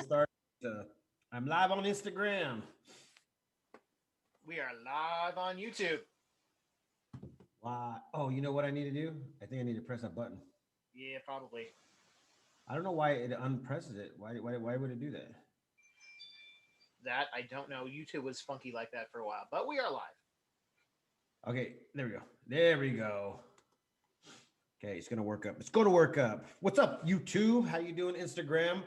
start. I'm live on Instagram. We are live on YouTube. Wow. Oh, you know what I need to do? I think I need to press that button. Yeah, probably. I don't know why it unpresses it. Why would it do that? That I don't know. YouTube was funky like that for a while, but we are live. Okay, there we go. There we go. Okay, it's gonna work up. It's gonna work up. What's up, YouTube? How you doing, Instagram?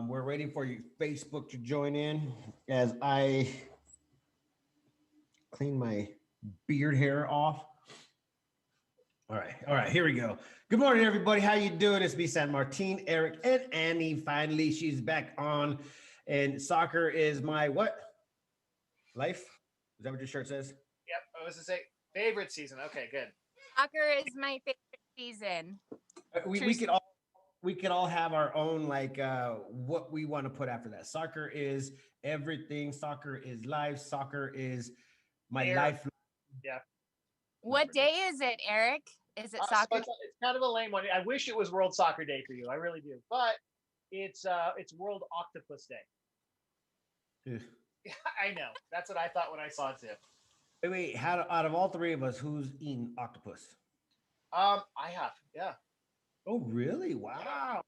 We're waiting for you, Facebook, to join in as I clean my beard hair off. All right, here we go. Good morning, everybody. How you doing? It's me, San Martin, Eric, and Annie. Finally, she's back on. And soccer is my what? Life? Is that what your shirt says? Yep, I was to say favorite season. Okay, good. Soccer is my favorite season. We could all have our own what we want to put after that. Soccer is everything. Soccer is life. Soccer is my life. Yeah. What day is it, Eric? Is it soccer? So it's kind of a lame one. I wish it was World Soccer Day for you. I really do. But it's World Octopus Day. I know. That's what I thought when I saw it too. Wait. Out of all three of us, who's eaten octopus? I have. Yeah. Oh, really? Wow.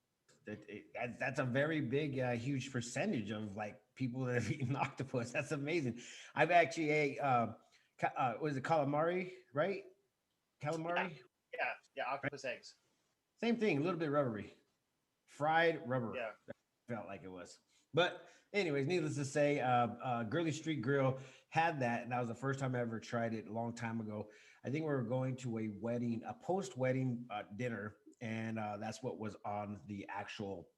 That's a very big, huge percentage of people that have eaten octopus. That's amazing. I've actually ate, was it calamari, right? Calamari? Yeah, octopus eggs. Same thing, a little bit rubbery. Fried rubber. Yeah. That felt like it was. But anyways, needless to say, Girly Street Grill had that, and that was the first time I ever tried it a long time ago. I think we were going to a post-wedding dinner, and that's what was on the actual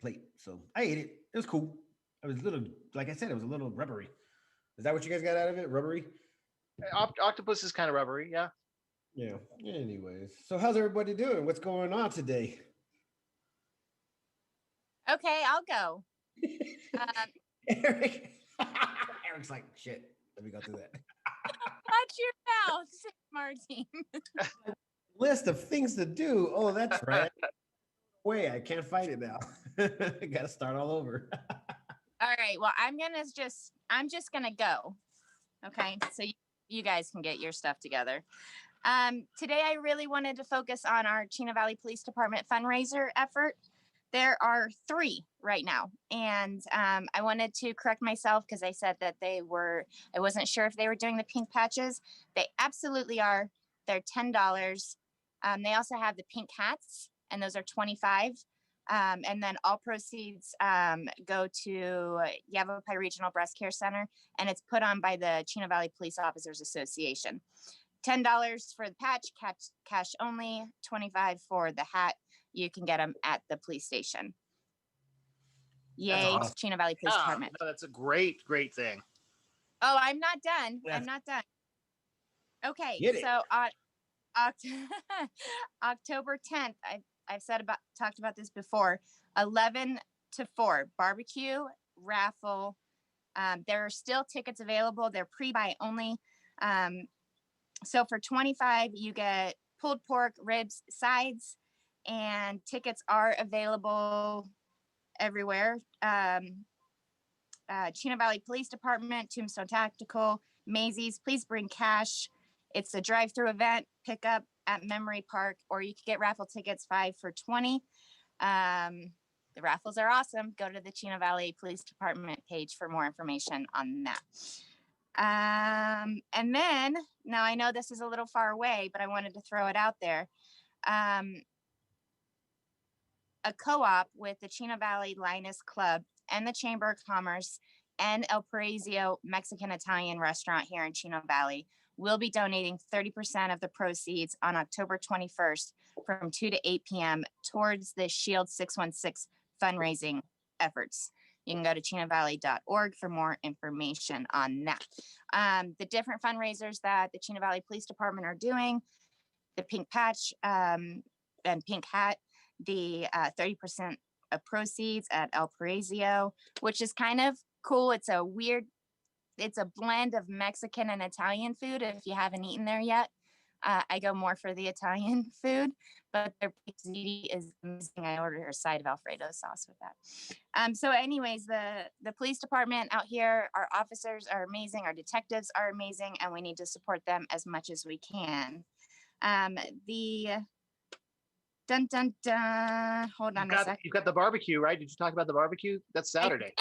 plate. So I ate it. It was cool. It was like I said, it was a little rubbery. Is that what you guys got out of it? Rubbery? Octopus is kind of rubbery, yeah. Yeah. Anyways, so how's everybody doing? What's going on today? Okay, I'll go. Eric's like, shit. Let me go through that. Watch your mouth, Martin. List of things to do. Oh, that's right. Wait, I can't fight it now. I got to start all over. All right. Well, I'm just gonna go. Okay, so you guys can get your stuff together. Today, I really wanted to focus on our Chino Valley Police Department fundraiser effort. There are 3 right now. And I wanted to correct myself because I said that I wasn't sure if they were doing the pink patches. They absolutely are. They're $10. They also have the pink hats, and those are $25. And then all proceeds go to Yavapai Regional Breast Care Center, and it's put on by the Chino Valley Police Officers Association. $10 for the patch, cash only, $25 for the hat. You can get them at the police station. Yay, awesome. Chino Valley Police Department. No, that's a great thing. Oh, I'm not done. Yeah. I'm not done. Okay, so on October 10th, I've talked about this before, 11 to 4, barbecue, raffle. There are still tickets available. They're pre-buy only. So for $25, you get pulled pork, ribs, sides, and tickets are available everywhere. Chino Valley Police Department, Tombstone Tactical, Maisie's. Please bring cash. It's a drive-through event, pick up at Memory Park, or you could get raffle tickets 5 for $20. The raffles are awesome. Go to the Chino Valley Police Department page for more information on that. And then, now I know this is a little far away, but I wanted to throw it out there. A co-op with the Chino Valley Linus Club and the Chamber of Commerce and El Paraiso Mexican-Italian restaurant here in Chino Valley will be donating 30% of the proceeds on October 21st from 2 to 8 p.m. towards the Shield 616 fundraising efforts. You can go to chinovalley.org for more information on that. The different fundraisers that the Chino Valley Police Department are doing, the pink patch and pink hat, the 30% of proceeds at El Paraiso, which is kind of cool. It's a blend of Mexican and Italian food if you haven't eaten there yet. I go more for the Italian food, but their pizzeria is amazing. I ordered a side of Alfredo sauce with that. So anyways, the police department out here, our officers are amazing, our detectives are amazing, and we need to support them as much as we can. The dun dun dun. Hold on a second. You've got the barbecue, right? Did you talk about the barbecue? That's Saturday.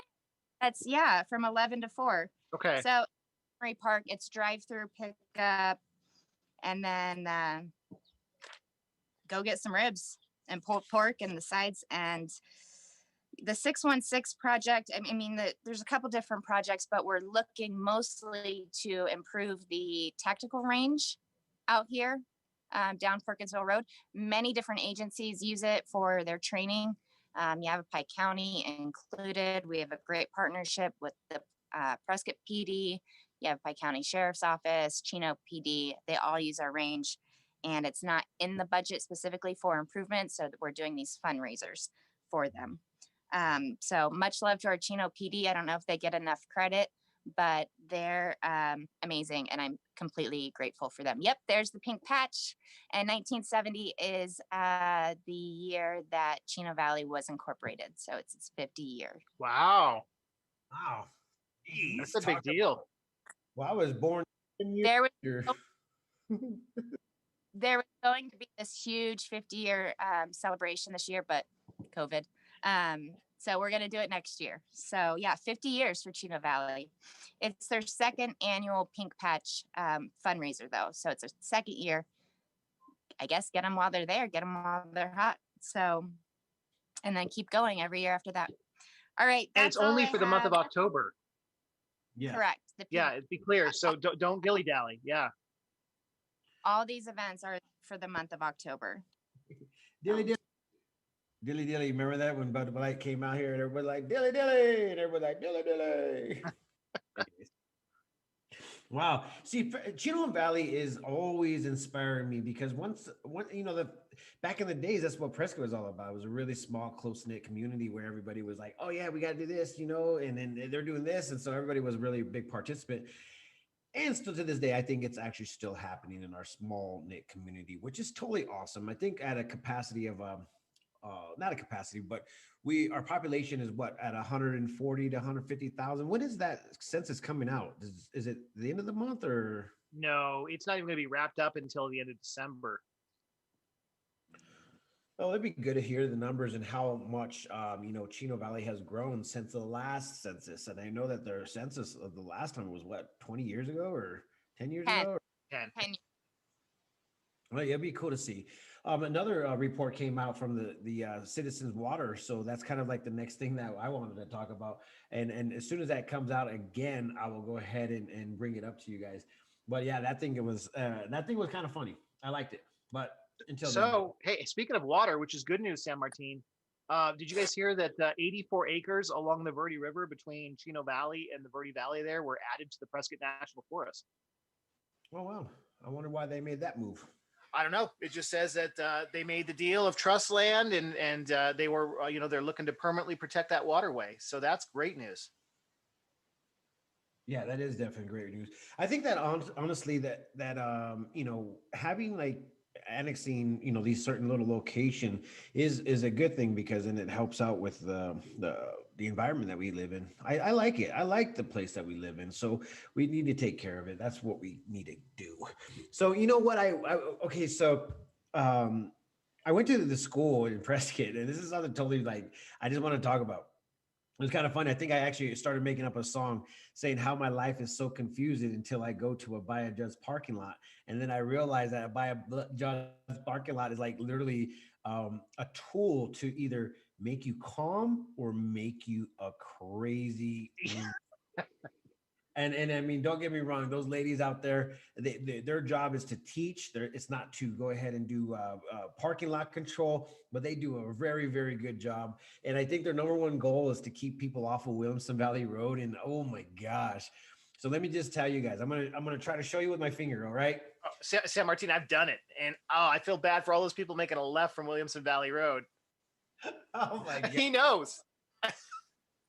That's from 11 to 4. Okay. So Murray Park, it's drive-through pickup, and then go get some ribs and pulled pork and the sides. And the 616 project, I mean, there's a couple different projects, but we're looking mostly to improve the tactical range out here down Perkinsville Road. Many different agencies use it for their training. Yavapai County included. We have a great partnership with the Prescott PD, Yavapai County Sheriff's Office, Chino PD. They all use our range, and it's not in the budget specifically for improvements, so that we're doing these fundraisers for them. So much love to our Chino PD. I don't know if they get enough credit, but they're amazing, and I'm completely grateful for them. Yep, there's the pink patch. And 1970 is the year that Chino Valley was incorporated. So it's its 50 year. Wow. Wow. Jeez, That's a big deal. Well, I was born 10 years There was, later. there was going to be this huge 50-year celebration this year, but COVID. So we're going to do it next year. So yeah, 50 years for Chino Valley. It's their second annual Pink Patch fundraiser though. So it's a second year. I guess get them while they're there, get them while they're hot. So, and then keep going every year after that. All right. And it's only for the month of October. Yeah. Correct. Yeah, be clear. So don't dilly dally. Yeah. All these events are for the month of October. Dilly dilly. Dilly dilly. Remember that when Bud Light came out here and everybody like dilly dilly, and everybody like dilly dilly. Wow. See, Chino Valley is always inspiring me because once back in the days, that's what Prescott was all about. It was a really small, close-knit community where everybody was like, oh yeah, we got to do this, and then they're doing this. And so everybody was really a big participant. And still to this day, I think it's actually still happening in our small knit community, which is totally awesome. I think at a capacity of, not a capacity, but our population is what, at 140 to 150,000. When is that census coming out? Is it the end of the month or? No, it's not even going to be wrapped up until the end of December. Oh, it'd be good to hear the numbers and how much, Chino Valley has grown since the last census. And I know that their census of the last time was what, 20 years ago or 10 years 10. ago? 10. Well, yeah, it'd be cool to see. Another report came out from the Citizens Water. So that's kind of like the next thing that I wanted to talk about. And as soon as that comes out again, I will go ahead and bring it up to you guys. But yeah, that thing was kind of funny. I liked it. But until so, hey, speaking of water, which is good news, San Martin, did you guys hear that 84 acres along the Verde River between Chino Valley and the Verde Valley there were added to the Prescott National Forest? Oh, wow. I wonder why they made that move. I don't know. It just says that they made the deal of trust land and they were, they're looking to permanently protect that waterway. So that's great news. Yeah, that is definitely great news. I think that honestly that having like annexing, these certain little location is a good thing because then it helps out with the environment that we live in. I like it. I like the place that we live in. So we need to take care of it. That's what we need to do. So you know what I went to the school in Prescott, and this is something totally like I just want to talk about. It was kind of funny. I think I actually started making up a song saying how my life is so confusing until I go to a Buy a Judge parking lot. And then I realized that a Buy a Judge parking lot is like literally a tool to either make you calm or make you a crazy. And I mean, don't get me wrong. Those ladies out there, their job is to teach. It's not to go ahead and do parking lot control, but they do a very, very good job. And I think their number one goal is to keep people off of Williamson Valley Road. And oh my gosh. So let me just tell you guys, I'm gonna try to show you with my finger. All right. San Martin, I've done it. And I feel bad for all those people making a left from Williamson Valley Road. Oh my God. He knows.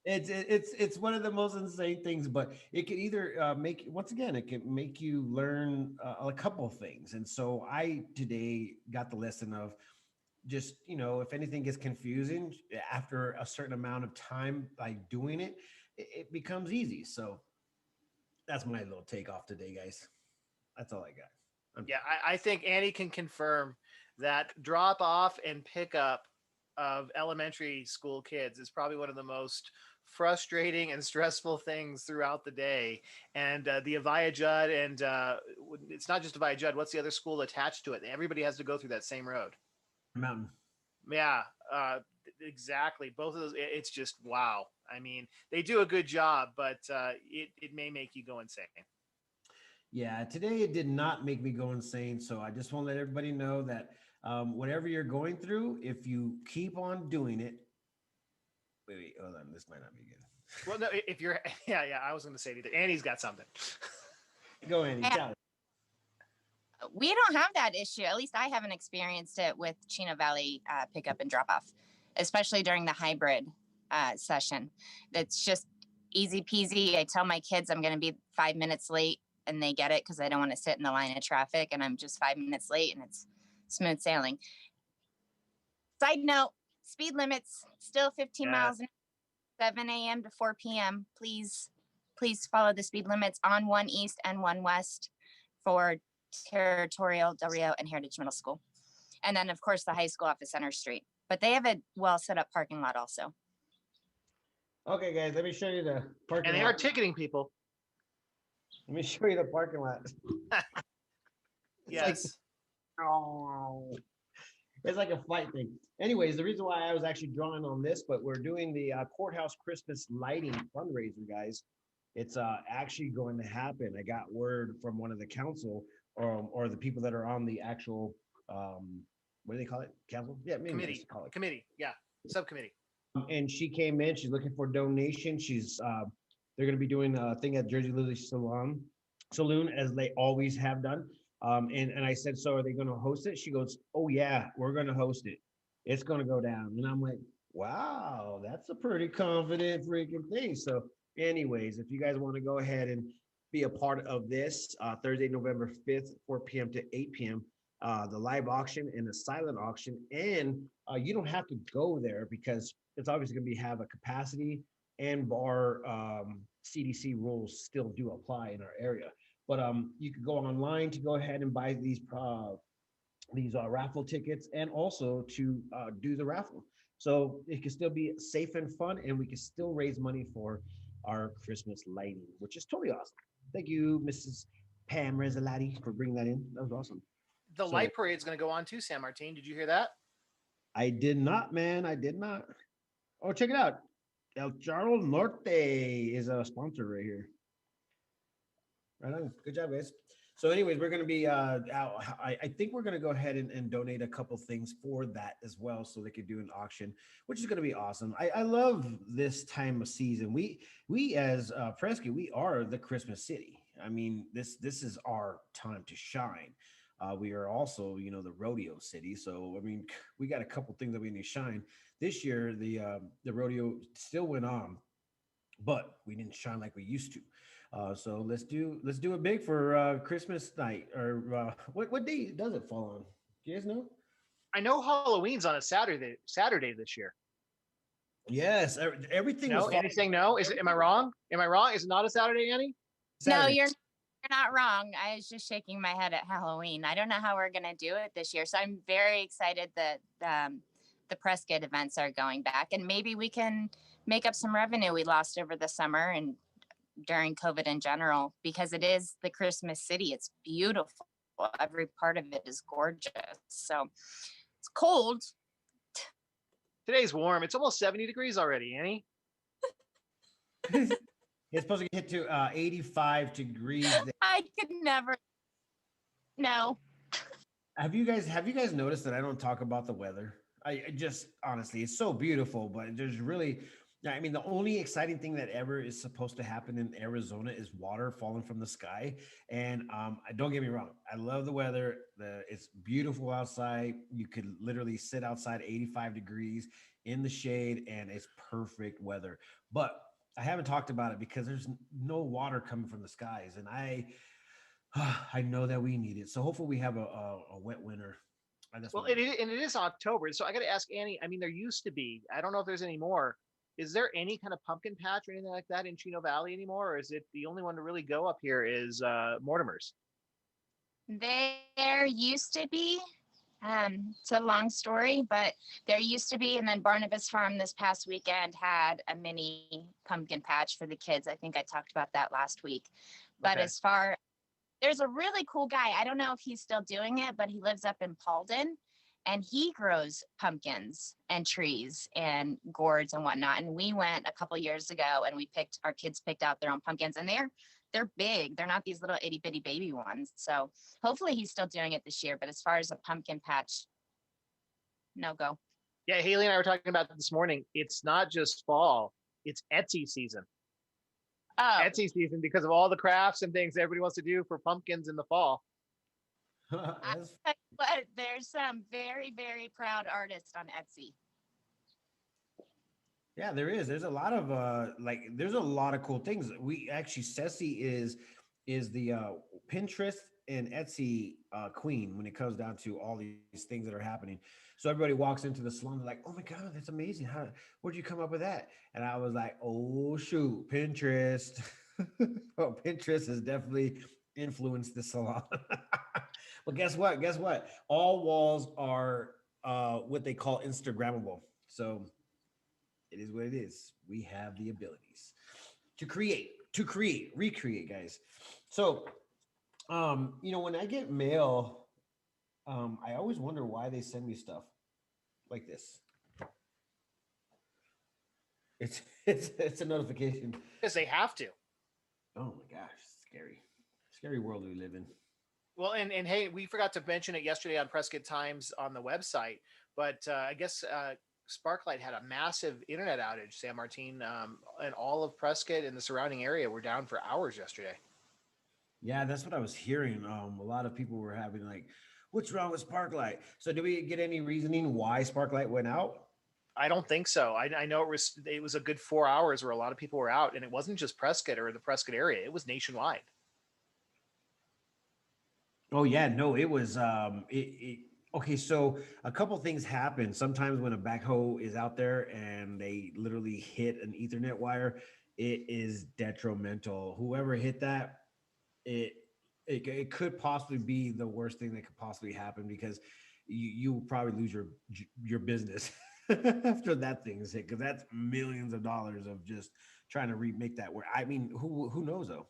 It's one of the most insane things, but it can either make once again it can make you learn a couple of things. And so I today got the lesson of just if anything gets confusing after a certain amount of time by doing it, it becomes easy. So that's my little take off today, guys. That's all I got. Yeah, I think Annie can confirm that drop off and pickup of elementary school kids is probably one of the most frustrating and stressful things throughout the day. And the Avaya Judd, and it's not just Avaya Judd. What's the other school attached to it? Everybody has to go through that same road. Mountain. Yeah, exactly. Both of those. It's just wow. I mean, they do a good job, but it may make you go insane. Yeah, today it did not make me go insane. So I just want to let everybody know that whatever you're going through, if you keep on doing it, wait, hold on, this might not be good. Well, no, if you're, yeah, I was going to say that Annie's got something. Go, Annie. Tell it. We don't have that issue. At least I haven't experienced it with Chino Valley pickup and drop off, especially during the hybrid session. It's just easy peasy. I tell my kids I'm going to be 5 minutes late, and they get it because I don't want to sit in the line of traffic, and I'm just 5 minutes late, and it's smooth sailing. Side note, speed limits still 15 miles an hour, 7 a.m. to 4 p.m. Please follow the speed limits on 1 East and 1 West for Territorial, Del Rio, and Heritage Middle School. And then, of course, the high school off of Center Street. But they have a well set up parking lot also. Okay, guys, let me show you the parking lot. And they are ticketing people. Let me show you the parking lot. Yes. It's like a flight thing. Anyways, the reason why I was actually drawing on this, but we're doing the courthouse Christmas lighting fundraiser, guys. It's actually going to happen. I got word from one of the council or the people that are on the actual what do they call it? Council? Yeah, maybe Committee. call it. Committee. Yeah. Subcommittee. And she came in. She's looking for donation. They're going to be doing a thing at Jersey Lily Saloon as they always have done. And I said, so are they going to host it? She goes, oh yeah, we're going to host it. It's going to go down. And I'm like, wow, that's a pretty confident freaking thing. So anyways, if you guys want to go ahead and be a part of this Thursday, November 5th, 4 p.m. to 8 p.m., the live auction and the silent auction. And you don't have to go there because it's obviously going to have a capacity and bar CDC rules still do apply in our area. But you could go online to go ahead and buy these raffle tickets and also to do the raffle. So it can still be safe and fun, and we can still raise money for our Christmas lighting, which is totally awesome. Thank you, Mrs. Pam Rezzolatti, for bringing that in. That was awesome. The light parade is going to go on too, San Martin. Did you hear that? I did not, man. I did not. Oh, check it out. El Charro Norte is a sponsor right here. Right on. Good job, guys. So anyways, we're going to be out. I think we're going to go ahead and donate a couple things for that as well, so they could do an auction, which is going to be awesome. I love this time of season. We as Prescott, we are the Christmas city. I mean, this is our time to shine. We are also, the rodeo city. So, I mean, we got a couple things that we need to shine. This year, the rodeo still went on, but we didn't shine like we used to. So let's do it big for Christmas night. Or what day does it fall on? Do you guys know? I know Halloween's on a Saturday this year. Yes, everything. No, Annie's saying no. Am I wrong? Am I wrong? Is it not a Saturday, Annie? Saturday. No, you're not wrong. I was just shaking my head at Halloween. I don't know how we're gonna do it this year, so I'm very excited that the Prescott events are going back, and maybe we can make up some revenue we lost over the summer and during COVID in general, because it is the Christmas city. It's beautiful. Every part of it is gorgeous. So it's cold. Today's warm. It's almost 70 degrees already, Annie. It's supposed to get to 85 degrees. I could never. No. Have you guys noticed that I don't talk about the weather? I just honestly, it's so beautiful, but there's really Yeah, I mean, the only exciting thing that ever is supposed to happen in Arizona is water falling from the sky. And don't get me wrong, I love the weather. It's beautiful outside. You could literally sit outside 85 degrees in the shade, and it's perfect weather. But I haven't talked about it because there's no water coming from the skies, and I know that we need it. So hopefully we have a wet winter. And that's Well, what I need. and it is October, so I got to ask Annie. I mean, there used to be. I don't know if there's any more. Is there any kind of pumpkin patch or anything like that in Chino Valley anymore, or is it the only one to really go up here is Mortimer's? There used to be. It's a long story, but there used to be, and then Barnabas Farm this past weekend had a mini pumpkin patch for the kids. I think I talked about that last week. But Okay. as far there's a really cool guy. I don't know if he's still doing it, but he lives up in Paulden and he grows pumpkins and trees and gourds and whatnot. And we went a couple years ago and our kids picked out their own pumpkins and they're big. They're not these little itty bitty baby ones. So hopefully he's still doing it this year. But as far as a pumpkin patch, no go. Yeah, Haley and I were talking about this morning. It's not just fall; it's Etsy season. Oh, Etsy season because of all the crafts and things everybody wants to do for pumpkins in the fall. That's but there's some very, very proud artists on Etsy. Yeah, there is. There's a lot of there's a lot of cool things. We actually Ceci is the Pinterest and Etsy queen when it comes down to all these things that are happening. So everybody walks into the salon, they're like, "Oh my God, that's amazing! Where'd you come up with that?" And I was like, "Oh shoot, Pinterest!" Oh, Pinterest has definitely influenced the salon. But guess what? Guess what? All walls are what they call Instagrammable. So it is what it is. We have the abilities to create, recreate, guys. So, when I get mail, I always wonder why they send me stuff like this. It's a notification. Because they have to. Oh my gosh, scary world we live in. Well, and hey, we forgot to mention it yesterday on Prescott Times on the website, but I guess Sparklight had a massive internet outage. San Martin and all of Prescott and the surrounding area were down for hours yesterday. Yeah, that's what I was hearing. A lot of people were having like, "What's wrong with Sparklight?" So, do we get any reasoning why Sparklight went out? I don't think so. I know it was a good 4 hours where a lot of people were out, and it wasn't just Prescott or the Prescott area; it was nationwide. Oh yeah, no, it was okay, so a couple things happen. Sometimes when a backhoe is out there and they literally hit an ethernet wire, it is detrimental. Whoever hit that, it it could possibly be the worst thing that could possibly happen because you will probably lose your business after that thing is hit because that's millions of dollars of just trying to remake that work. I mean, who knows though?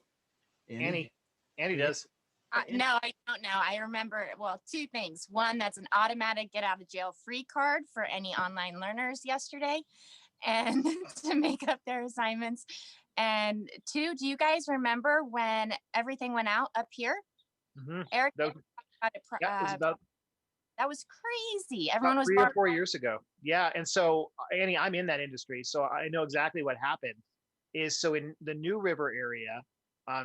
Annie? Annie does. No, I don't know. I remember, well, two things. One, that's an automatic get out of jail free card for any online learners yesterday and to make up their assignments. And two, do you guys remember when everything went out up here? Mm-hmm. Eric, That was about that was crazy. Everyone was 3 or 4 years ago. Yeah. And so, Annie, I'm in that industry, so I know exactly what happened. Is so in the New River area,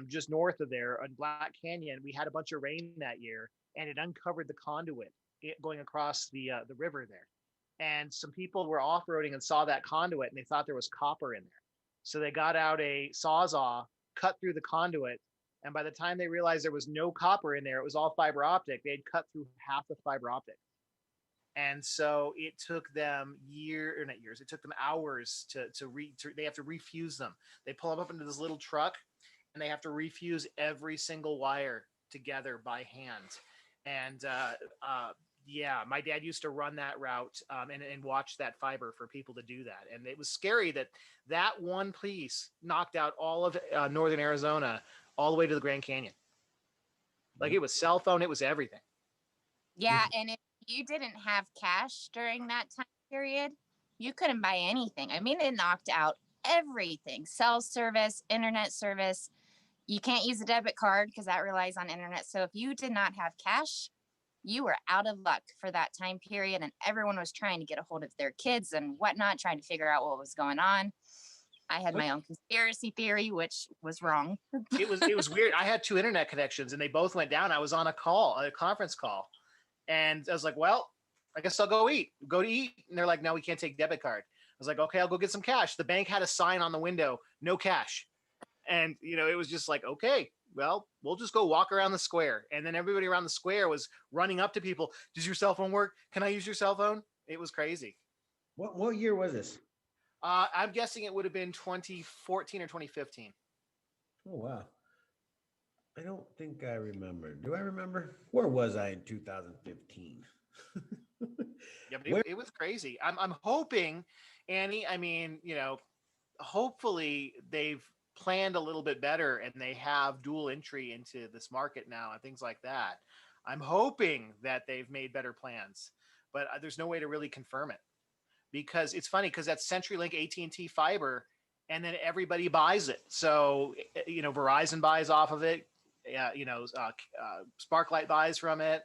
just north of there on Black Canyon, we had a bunch of rain that year, and it uncovered the conduit going across the river there. And some people were off roading and saw that conduit, and they thought there was copper in there. So they got out a sawzall, cut through the conduit, and by the time they realized there was no copper in there, it was all fiber optic. They'd cut through half the fiber optic. And so it took them not years, it took them hours they have to refuse them. They pull them up into this little truck and they have to refuse every single wire together by hand. And yeah, my dad used to run that route and watch that fiber for people to do that. And it was scary that one piece knocked out all of northern Arizona all the way to the Grand Canyon. Like it was cell phone, it was everything. Yeah, and if you didn't have cash during that time period, you couldn't buy anything. I mean, it knocked out everything. Cell service, internet service. You can't use a debit card because that relies on internet. So if you did not have cash, you were out of luck for that time period, and everyone was trying to get a hold of their kids and whatnot, trying to figure out what was going on. I had my own conspiracy theory, which was wrong. It was weird. I had two internet connections and they both went down. I was on a conference call, and I was like, well, I guess I'll go to eat. And they're like, no, we can't take debit card. I was like, okay, I'll go get some cash. The bank had a sign on the window, no cash. And, it was just like, okay, well, we'll just go walk around the square. And then everybody around the square was running up to people. Does your cell phone work? Can I use your cell phone? It was crazy. What year was this? I'm guessing it would have been 2014 or 2015. Oh, wow. I don't think I remember. Do I remember? Where was I in 2015? Yeah, but it was crazy. I'm hoping, Annie, I mean, hopefully they've planned a little bit better and they have dual entry into this market now and things like that. I'm hoping that they've made better plans, but there's no way to really confirm it, because it's funny because that's CenturyLink AT&T fiber, and then everybody buys it. So, Verizon buys off of it. Sparklight buys from it.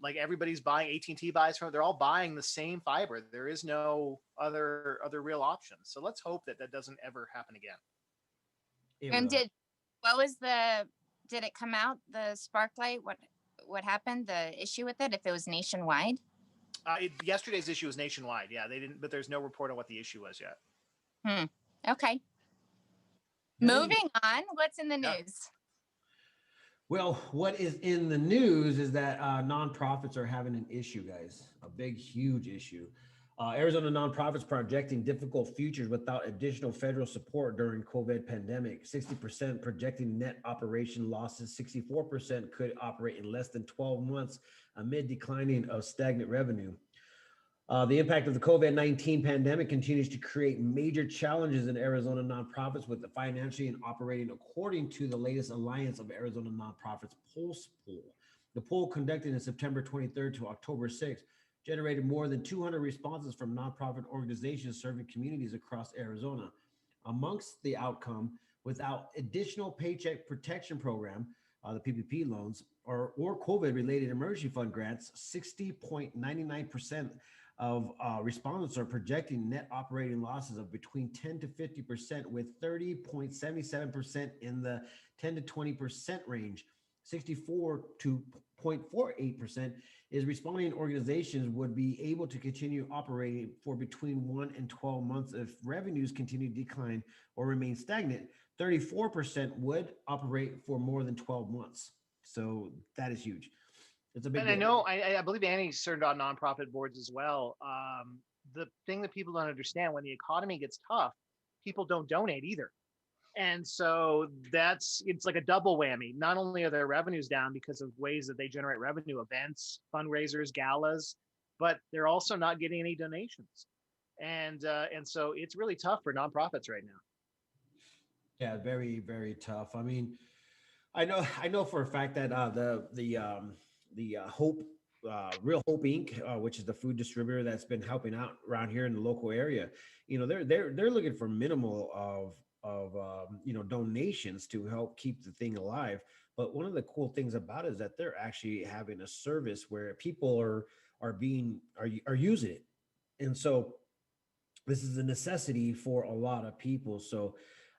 Like everybody's buying, AT&T buys from it. They're all buying the same fiber. There is no other real option. So let's hope that doesn't ever happen again. And did it come out, the Sparklight? What happened? The issue with it, if it was nationwide? Yesterday's issue was nationwide. Yeah, they didn't, but there's no report on what the issue was yet. Okay. Moving on. What's in the news? Well, what is in the news is that nonprofits are having an issue, guys. A big, huge issue. Arizona nonprofits projecting difficult futures without additional federal support during COVID pandemic. 60% projecting net operation losses. 64% could operate in less than 12 months amid declining of stagnant revenue. The impact of the COVID-19 pandemic continues to create major challenges in Arizona nonprofits, with the financially and operating according to the latest Alliance of Arizona Nonprofits Pulse poll. The poll, conducted in September 23rd to October 6th, generated more than 200 responses from nonprofit organizations serving communities across Arizona. Amongst the outcome, without additional paycheck protection program, the PPP loans, or COVID-related emergency fund grants, 60.99% of respondents are projecting net operating losses of between 10 to 50%, with 30.77% in the 10 to 20% range. 64 to 0.48% is responding organizations would be able to continue operating for between 1 and 12 months if revenues continue to decline or remain stagnant. 34% would operate for more than 12 months. So that is huge. It's a big And deal. I believe Annie served on nonprofit boards as well. The thing that people don't understand, when the economy gets tough, people don't donate either. And so it's like a double whammy. Not only are their revenues down because of ways that they generate revenue, events, fundraisers, galas, but they're also not getting any donations. And so it's really tough for nonprofits right now. Yeah, very, very tough. I mean, I know for a fact that Hope, Real Hope Inc., which is the food distributor that's been helping out around here in the local area, they're looking for minimal of donations to help keep the thing alive. But one of the cool things about it is that they're actually having a service where people are using it, and so this is a necessity for a lot of people. So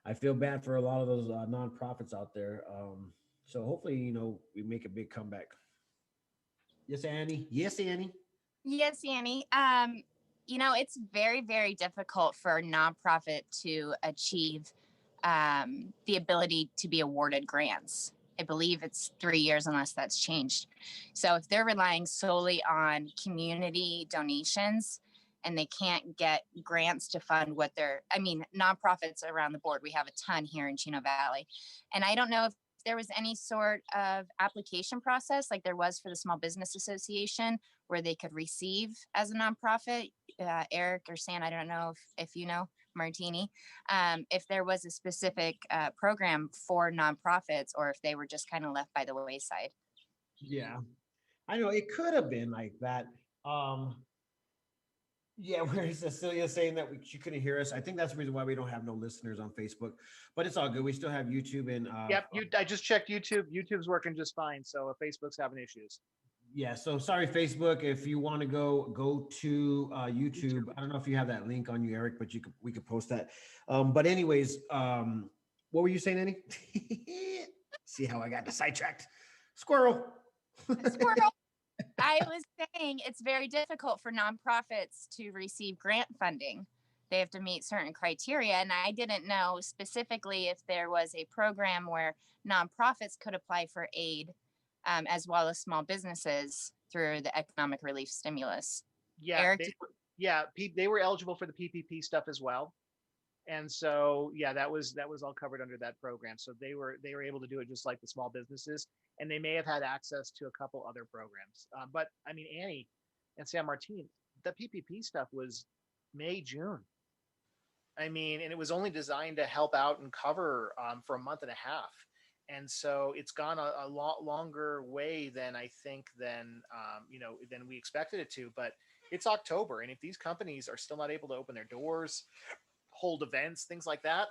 I feel bad for a lot of those nonprofits out there. So hopefully, we make a big comeback. Yes, Annie. Yes, Annie. Yes, Annie. It's very, very difficult for a nonprofit to achieve the ability to be awarded grants. I believe it's 3 years unless that's changed. So if they're relying solely on community donations and they can't get grants to fund nonprofits around the board, we have a ton here in Chino Valley. And I don't know if there was any sort of application process like there was for the Small Business Association where they could receive as a nonprofit. Eric or San, I don't know if you know, Martini, if there was a specific program for nonprofits or if they were just kind of left by the wayside. Yeah, I know it could have been like that. Yeah, where Cecilia saying that she couldn't hear us. I think that's the reason why we don't have no listeners on Facebook, but it's all good. We still have YouTube and Yep, I just checked YouTube. YouTube's working just fine. So Facebook's having issues. Yeah, so sorry, Facebook. If you want to go to YouTube, I don't know if you have that link on you, Eric, but we could post that. But anyways, what were you saying, Annie? See how I got sidetracked? Squirrel. Squirrel. I was saying it's very difficult for nonprofits to receive grant funding. They have to meet certain criteria. And I didn't know specifically if there was a program where nonprofits could apply for aid, as well as small businesses through the economic relief stimulus. Yeah, Eric, they were eligible for the PPP stuff as well. And so, yeah, that was all covered under that program. So they were able to do it just like the small businesses, and they may have had access to a couple other programs. But I mean, Annie and San Martin, the PPP stuff was May, June. I mean, and it was only designed to help out and cover for a month and a half. And so it's gone a lot longer way than I think than we expected it to. But it's October, and if these companies are still not able to open their doors, hold events, things like that,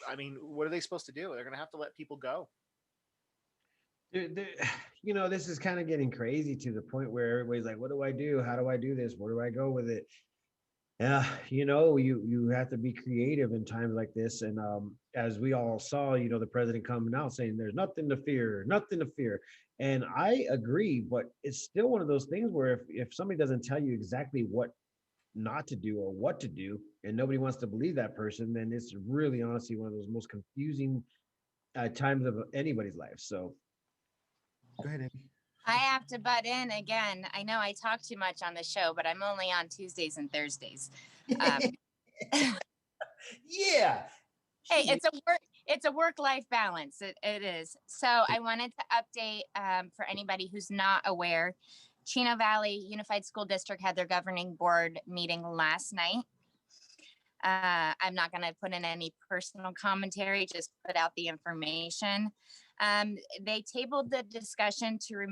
I mean, what are they supposed to do? They're going to have to let people go. This is kind of getting crazy to the point where everybody's like, what do I do? How do I do this? Where do I go with it? Yeah, you have to be creative in times like this. And as we all saw, the president coming out saying there's nothing to fear, nothing to fear. And I agree, but it's still one of those things where if somebody doesn't tell you exactly what not to do or what to do, and nobody wants to believe that person, then it's really honestly one of those most confusing times of anybody's life. So go ahead, Andy. I have to butt in again. I know I talk too much on the show, but I'm only on Tuesdays and Thursdays. Yeah. Hey, it's a work-life balance. It is. So I wanted to update for anybody who's not aware. Chino Valley Unified School District had their governing board meeting last night. I'm not going to put in any personal commentary, just put out the information. They tabled the discussion to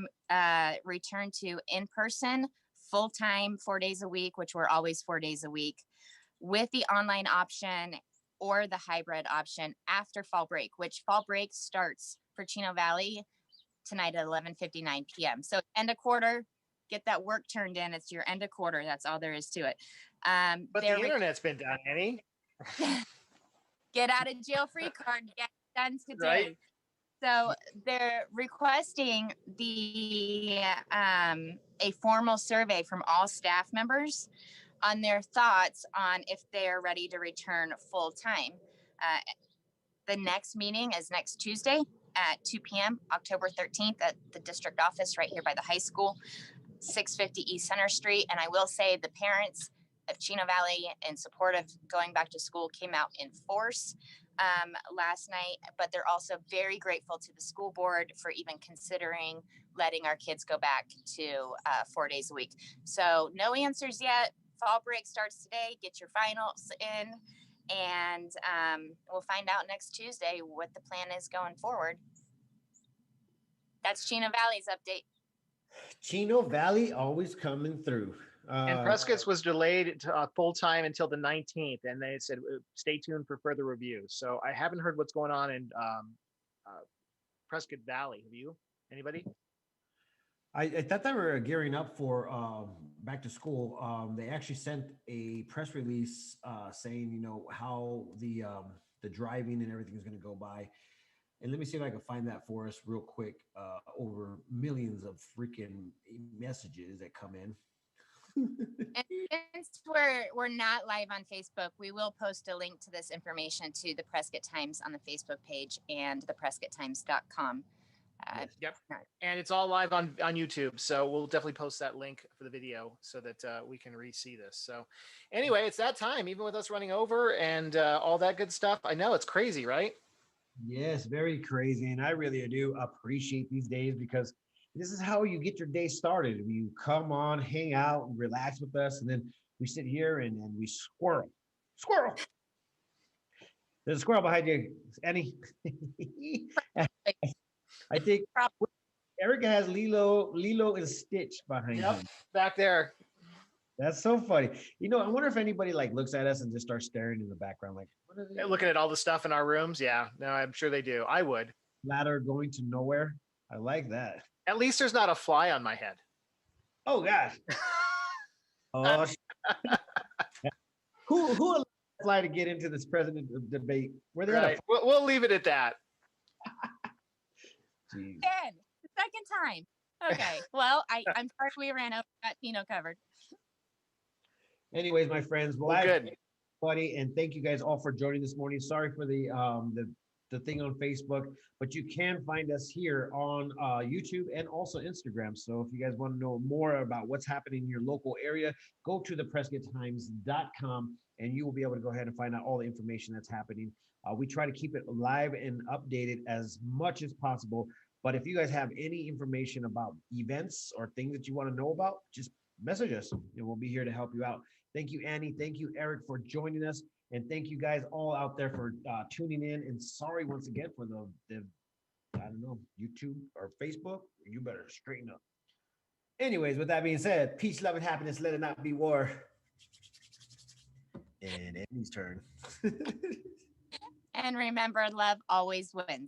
return to in-person, full-time, 4 days a week, which were always 4 days a week, with the online option or the hybrid option after fall break, which fall break starts for Chino Valley tonight at 11:59 p.m. So end of quarter, get that work turned in. It's your end of quarter. That's all there is to it. But the internet's been done, Annie. Get out of jail free card. Get done today. Right. So they're requesting a formal survey from all staff members on their thoughts on if they're ready to return full time. The next meeting is next Tuesday at 2 p.m., October 13th at the district office right here by the high school, 650 East Center Street. And I will say the parents of Chino Valley in support of going back to school came out in force last night, but they're also very grateful to the school board for even considering letting our kids go back to 4 days a week. So no answers yet. Fall break starts today. Get your finals in, and we'll find out next Tuesday what the plan is going forward. That's Chino Valley's update. Chino Valley always coming through. And Prescott's was delayed to full time until the 19th, and they said stay tuned for further reviews. So I haven't heard what's going on in Prescott Valley. Have you? Anybody? I thought they were gearing up for back to school. They actually sent a press release saying, how the driving and everything is going to go by. And let me see if I can find that for us real quick. Over millions of freaking messages that come in. And since we're not live on Facebook, we will post a link to this information to the Prescott Times on the Facebook page and the PrescottTimes.com. Yep. And it's all live on YouTube. So we'll definitely post that link for the video so that we can re-see this. So anyway, it's that time, even with us running over and all that good stuff. I know it's crazy, right? Yes, very crazy. And I really do appreciate these days because this is how you get your day started. You come on, hang out, and relax with us, and then we sit here and we squirrel. There's a squirrel behind you, Annie. I think Erica has Lilo and Stitch behind him. Back there. That's so funny. I wonder if anybody looks at us and just starts staring in the background, like, what are they? Looking at all the stuff in our rooms. Yeah, no, I'm sure they do. I would. Ladder going to nowhere. I like that. At least there's not a fly on my head. Oh gosh. Oh, who allowed the fly to get into this president debate? Where they had Right. We'll leave it at that. Jeez. Again, the second time. Okay. Well, I'm sorry we ran over that Tino covered. Anyways, my friends, Well, good. buddy, and thank you guys all for joining this morning. Sorry for the thing on Facebook, but you can find us here on YouTube and also Instagram. So if you guys want to know more about what's happening in your local area, go to theprescotttimes.com and you will be able to go ahead and find out all the information that's happening. We try to keep it live and updated as much as possible. But if you guys have any information about events or things that you want to know about, just message us and we'll be here to help you out. Thank you, Annie. Thank you, Eric, for joining us. And thank you guys all out there for tuning in. And sorry once again for the I don't know, YouTube or Facebook. You better straighten up. Anyways, with that being said, peace, love, and happiness. Let it not be war. And Annie's turn. And remember, love always wins.